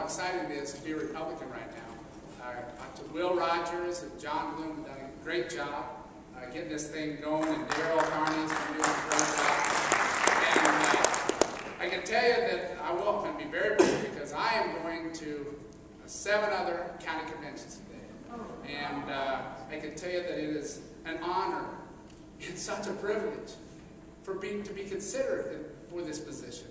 exciting it is to be a Republican right now. To Will Rogers and John Bloom have done a great job getting this thing going, and Daryl Carney's been doing a great job. And I can tell you that I'm going to be very brief because I am going to 7 other county conventions today. And I can tell you that it is an honor and such a privilege to be considered for this position.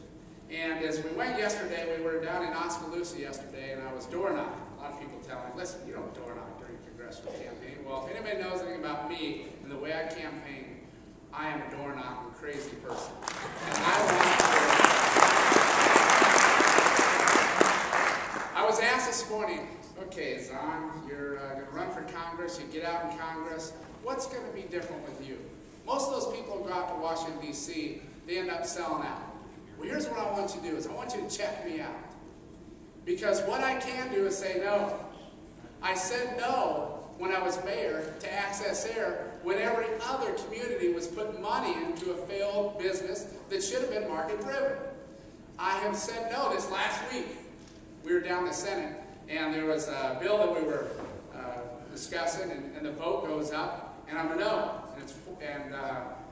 And as we went yesterday, we were down in Oskaloosa yesterday, and I was door knocking. A lot of people tell me, listen, you don't door knock during a congressional campaign. Well, if anybody knows anything about me and the way I campaign, I am a door knocking crazy person. And I was asked this morning, okay, Zaun, you're going to run for Congress, you get out in Congress, what's going to be different with you? Most of those people who go out to Washington, D.C., they end up selling out. Well, here's what I want you to do is I want you to check me out. Because what I can do is say no. I said no when I was mayor to Access Air when every other community was putting money into a failed business that should have been market driven. I have said no. This last week, we were down in the Senate, and there was a bill that we were discussing, and the vote goes up, and I'm a no. And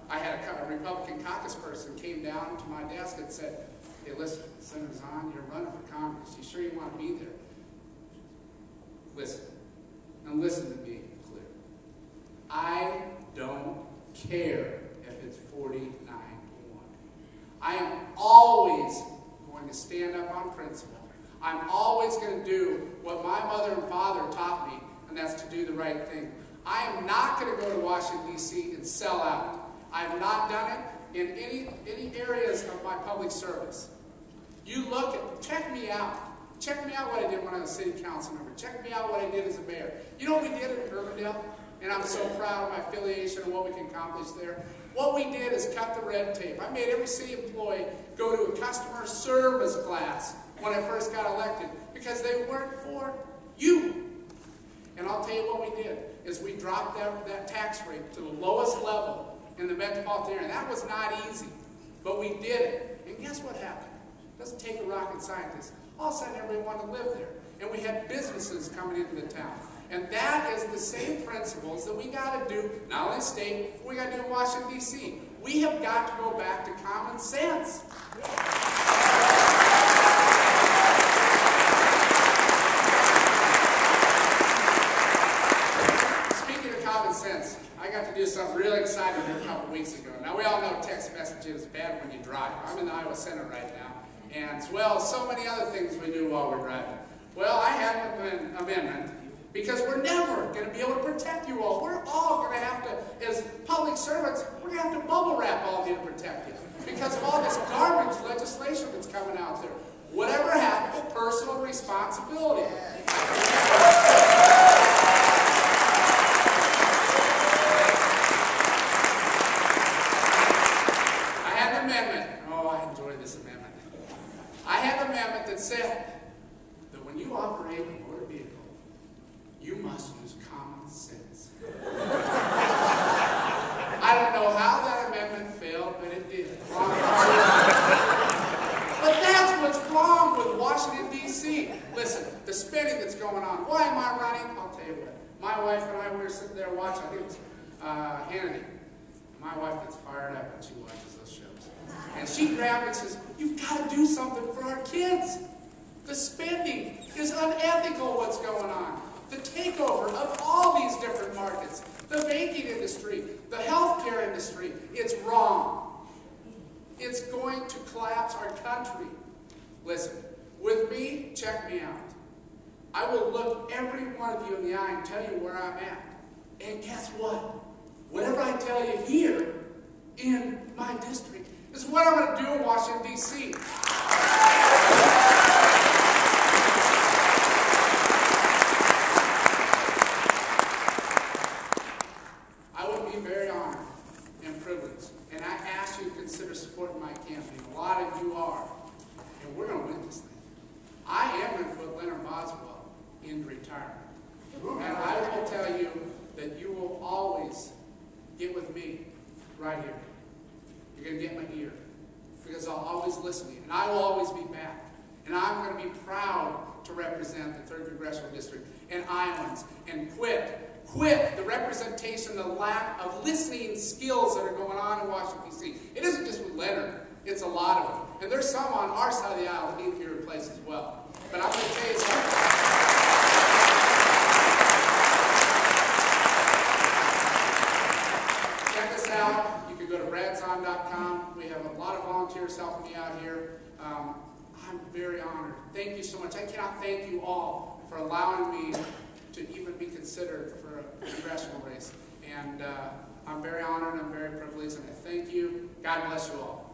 I had a Republican caucus person came down to my desk and said, hey, listen, Senator Zaun, you're running for Congress. You sure you want to be there? Listen. And listen to me clear. I don't care if it's 49-1. I am always going to stand up on principle. I'm always going to do what my mother and father taught me, and that's to do the right thing. I am not going to go to Washington, D.C. and sell out. I have not done it in any areas of my public service. You look at, check me out. Check me out what I did when I was a city council member. Check me out what I did as a mayor. You know what we did in Urbandale? And I'm so proud of my affiliation and what we can accomplish there. What we did is cut the red tape. I made every city employee go to a customer service class when I first got elected because they weren't for you. And I'll tell you what we did is we dropped that tax rate to the lowest level in the metropolitan area. And that was not easy, but we did it. And guess what happened? It doesn't take a rocket scientist. All of a sudden, everybody wanted to live there. And we had businesses coming into the town. And that is the same principles that we got to do, not only in the state, we got to do in Washington, D.C. We have got to go back to common sense. Speaking of common sense, I got to do something really exciting here a couple weeks ago. Now, we all know text messaging is bad when you drive. I'm in the Iowa Senate right now. And as well as so many other things we do while we're driving. Well, I had an amendment because we're never going to be able to protect you all. We're all going to have to, as public servants, we're going to have to bubble wrap all of you to protect you because of all this garbage legislation that's coming out there. Whatever happened to personal responsibility? I had an amendment. Oh, I enjoyed this amendment. I had an amendment that said that when you operate a motor vehicle, you must use common sense. I don't know how that amendment failed, but it did. But that's what's wrong with Washington, D.C. Listen, the spending that's going on. Why am I running? I'll tell you what. My wife and I were sitting there watching, I think it was Hannity. My wife gets fired up when she watches those shows. And she grabbed me and says, you've got to do something for our kids. The spending is unethical what's going on. The takeover of all these different markets, the banking industry, the healthcare industry, it's wrong. It's going to collapse our country. Listen, with me, check me out. I will look every one of you in the eye and tell you where I'm at. And guess what? Whatever I tell you here in my district is what I'm going to do in Washington, D.C. I would be very honored and privileged, and I ask you to consider supporting my campaign. A lot of you are, and we're going to win this thing. I am going to put Leonard Boswell into retirement, and I will tell you that you will always get with me right here. You're going to get my ear because I'll always listen to you, and I will always be back. And I'm going to be proud to represent the 3rd Congressional District and Iowans, and quit the representation, the lack of listening skills that are going on in Washington, D.C. It isn't just with Leonard, it's a lot of them. And there's some on our side of the aisle that need to be replaced as well. But I'm going to tell you something. Check us out. You can go to bradzaun.com. We have a lot of volunteers helping me out here. I'm very honored. Thank you so much. I cannot thank you all for allowing me to even be considered for a congressional race. And I'm very honored, I'm very privileged, and I thank you. God bless you all.